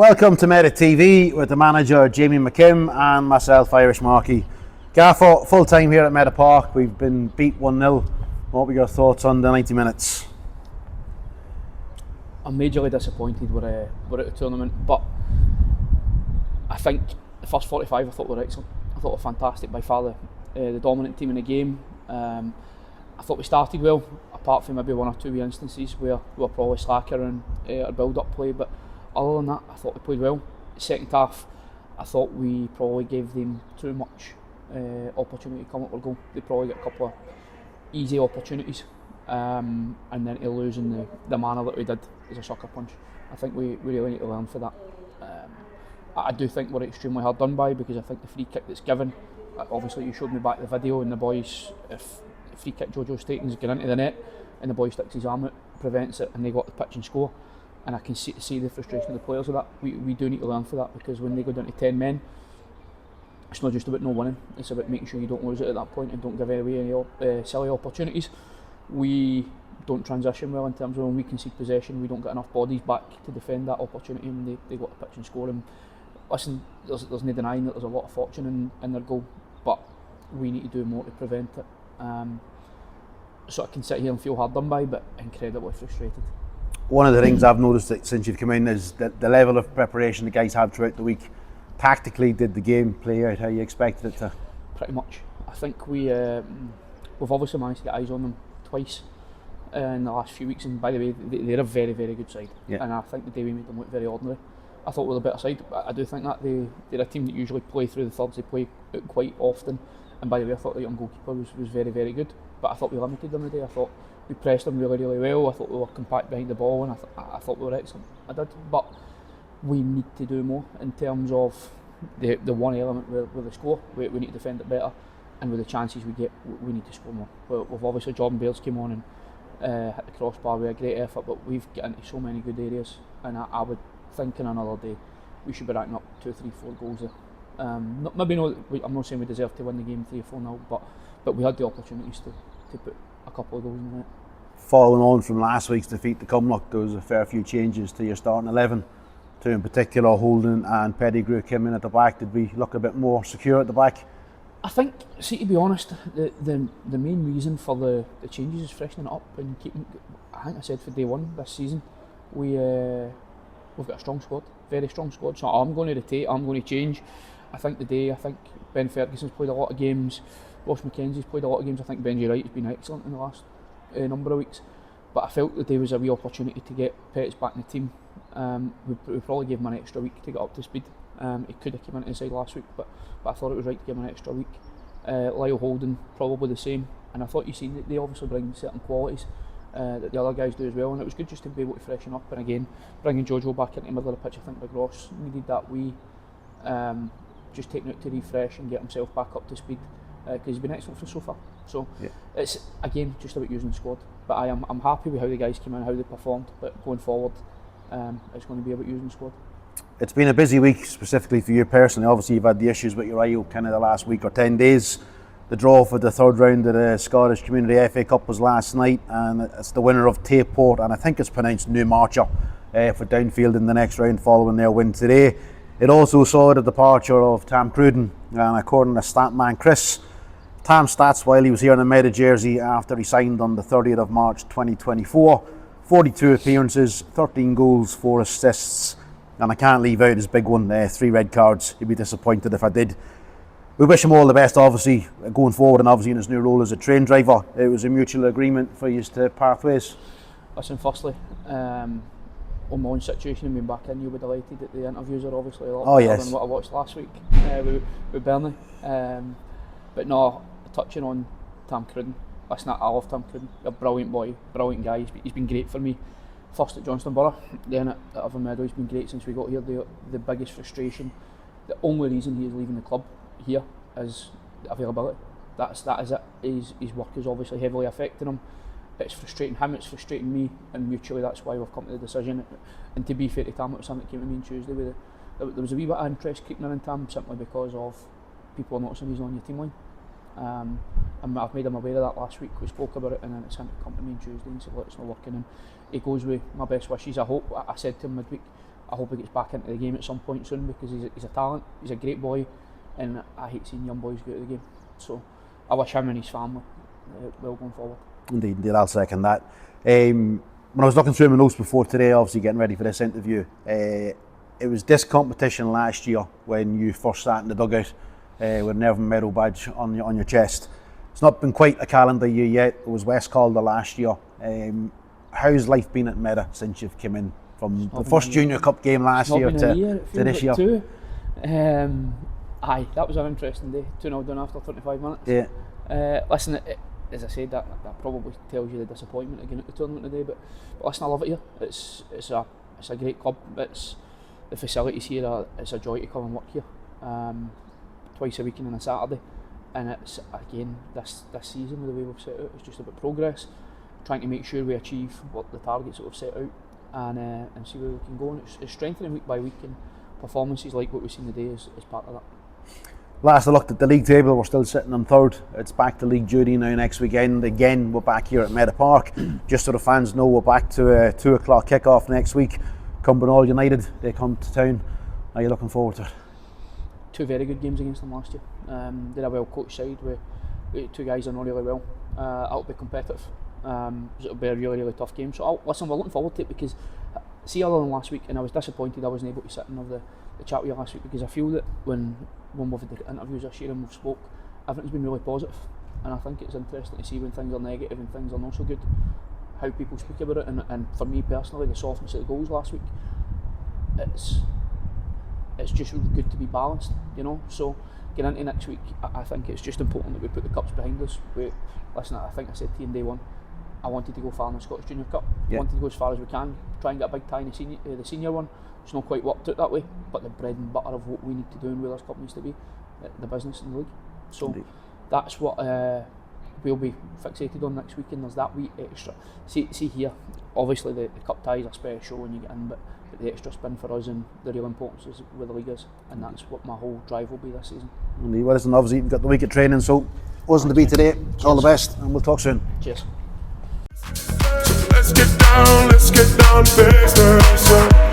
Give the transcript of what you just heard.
Welcome to Medda TV with the manager Jamie McKim and myself, Irish Marky. Gaffer, full time here at Medda Park. We've been beat 1-0. What were your thoughts on the 90 minutes? I'm majorly disappointed we're at the tournament, but I think the first 45 I thought were excellent. I thought were fantastic, by far the dominant team in the game. I thought we started well, apart from maybe one or two instances where we were probably slacker in our build-up play, but other than that I thought we played well. Second half I thought we probably gave them too much opportunity to come up with a goal. They probably got a couple of easy opportunities, and then to lose in the manner that we did is a sucker punch. I think we really need to learn for that. I do think we're extremely hard done by, because I think the free kick that's given, obviously you showed me back the video, and the boys, if the free kick Jojo Staten's going into the net and the boy sticks his arm out, prevents it, and they go up the pitch and score, and I can see the frustration of the players with that. We do need to learn for that, because when they go down to 10 men, it's not just about no winning, it's about making sure you don't lose it at that point and don't give away any silly opportunities. We don't transition well in terms of when we concede possession, we don't get enough bodies back to defend that opportunity, and they go up the pitch and score. And listen, there's no denying that there's a lot of fortune in their goal, but we need to do more to prevent it. So I can sit here and feel hard done by, but incredibly frustrated. One of the things I've noticed that since you've come in is that the level of preparation the guys have throughout the week. Tactically, did the game play out how you expected it to? Pretty much. I think we've obviously managed to get eyes on them twice in the last few weeks, and by the way, they're a very, very good side. Yeah. And I think the day we made them look very ordinary. I thought we were the better side, but I do think that they're a team that usually play through the thirds. They play out quite often, and by the way, I thought the young goalkeeper was very, very good, but I thought we limited them today. I thought we pressed them really, really well. I thought we were compact behind the ball, and I thought we were excellent. I did, but we need to do more in terms of the one element where they score. We need to defend it better, and with the chances we get, we need to score more. We've obviously, Jordan Bales came on and hit the crossbar with a great effort, but we've got into so many good areas, and I would think in another day we should be racking up 2, 3, 4 goals there. I'm not saying we deserve to win the game 3-4-0, but we had the opportunities to put a couple of goals in the net. Following on from last week's defeat to Cumlock, there was a fair few changes to your starting 11. Two in particular, Holden and Pettigrew came in at the back. Did we look a bit more secure at the back? I think, see, to be honest, the main reason for the changes is freshening it up and keeping. I think I said for day one this season, we've got a strong squad, very strong squad. So I'm going to rotate, I'm going to change. I think Ben Ferguson's played a lot of games, Ross McKenzie's played a lot of games. I think Benji Wright has been excellent in the last number of weeks. But I felt that there was a wee opportunity to get Pettis back in the team. We probably gave him an extra week to get up to speed. He could have come into the side last week, but I thought it was right to give him an extra week. Lyle Holden, probably the same. And I thought you seen that they obviously bring certain qualities that the other guys do as well. And it was good just to be able to freshen up. And again, bringing Jojo back into the middle of the pitch, I think Big Ross needed that wee just taking it to refresh and get himself back up to speed. Because he's been excellent for so far. So yeah. It's again just about using the squad. But I'm happy with how the guys came in, how they performed. But going forward, it's going to be about using the squad. It's been a busy week, specifically for you personally. Obviously, you've had the issues with your eye kind of the last week or 10 days. The draw for the third round of the Scottish Community FA Cup was last night, and it's the winner of Tapeport, and I think it's pronounced Newmarcher, for Downfield in the next round following their win today. It also saw the departure of Tam Cruden, and according to Statman Chris, Tam's stats while he was here in a Medda jersey after he signed on the 30th of March 2024, 42 appearances, 13 goals, 4 assists, and I can't leave out his big one, 3 red cards. He'd be disappointed if I did. We wish him all the best, obviously, going forward, and obviously in his new role as a train driver. It was a mutual agreement for you to part ways. Listen, firstly, on my own situation and being back in, you'll be delighted that the interviews are obviously a lot better than what I watched last week with Burnley. But no, touching on Tam Cruden, listen, I love Tam Cruden. He's a brilliant boy, brilliant guy. He's been great for me. First at Johnston Borough, then at Avon Meadow. He's been great since we got here. The biggest frustration, the only reason he is leaving the club here is availability. That is it. His work is obviously heavily affecting him. It's frustrating him, it's frustrating me, and mutually that's why we've come to the decision. And to be fair to Tam, it was something that came to me on Tuesday. There was a wee bit of interest creeping in Tam simply because of people noticing he's on your team line. And I've made him aware of that last week. We spoke about it, and then it's him to come to me on Tuesday and say, look, it's not working. And he goes with my best wishes. I hope, I said to him midweek, I hope he gets back into the game at some point soon, because he's a talent, he's a great boy, and I hate seeing young boys go out of the game. So I wish him and his family well going forward. Indeed, I'll second that. When I was looking through my notes before today, obviously getting ready for this interview, it was this competition last year when you first sat in the dugout with an Irvine medal badge on your chest. It's not been quite a calendar year yet. It was West Calder last year. How's life been at Medda since you've come in from the first Junior Cup game last year to this year? Aye, that was an interesting day. 2-0 down after 25 minutes. Yeah. Listen, as I said, that probably tells you the disappointment again at the tournament today. But listen, I love it here. It's a great club. The facilities here it's a joy to come and work here. Twice a week and on a Saturday, and it's again this season with the way we've set out. It's just about progress, trying to make sure we achieve what the targets that we've set out, and see where we can go. And it's strengthening week by week, and performances like what we've seen today is part of that. Last I looked at the league table, we're still sitting on third. It's back to league duty now next weekend. Again, we're back here at Medda Park. Just so the fans know, we're back to a 2 o'clock kick-off next week. Cumbernauld United, they come to town. Are you looking forward to it? 2 very good games against them last year. They're a well-coached side with 2 guys that know really well. It'll be competitive. It'll be a really, really tough game. So listen, we're looking forward to it, because see, other than last week, and I was disappointed I wasn't able to sit and have the chat with you last week, because I feel that when we've had the interviews this year and we've spoke, everything's been really positive, and I think it's interesting to see when things are negative and things are not so good, how people speak about it. And for me personally, the softness of the goals last week, it's just good to be balanced, you know. So getting into next week, I think it's just important that we put the cups behind us. Listen, I think I said to you on day one, I wanted to go far in the Scottish Junior Cup. I wanted to go as far as we can, try and get a big tie in the senior one. It's not quite worked out that way, but the bread and butter of what we need to do and where this cup needs to be, the business in the league. So Indeed. That's what we'll be fixated on next week, and there's that wee extra. See here, obviously the cup ties are special when you get in, but the extra spin for us, and the real importance is where the league is, and that's what my whole drive will be this season. Indeed. Well, listen, obviously you've got the week of training, so wasn't to be today. Cheers. All the best, and we'll talk soon. Cheers. Let's get down to business.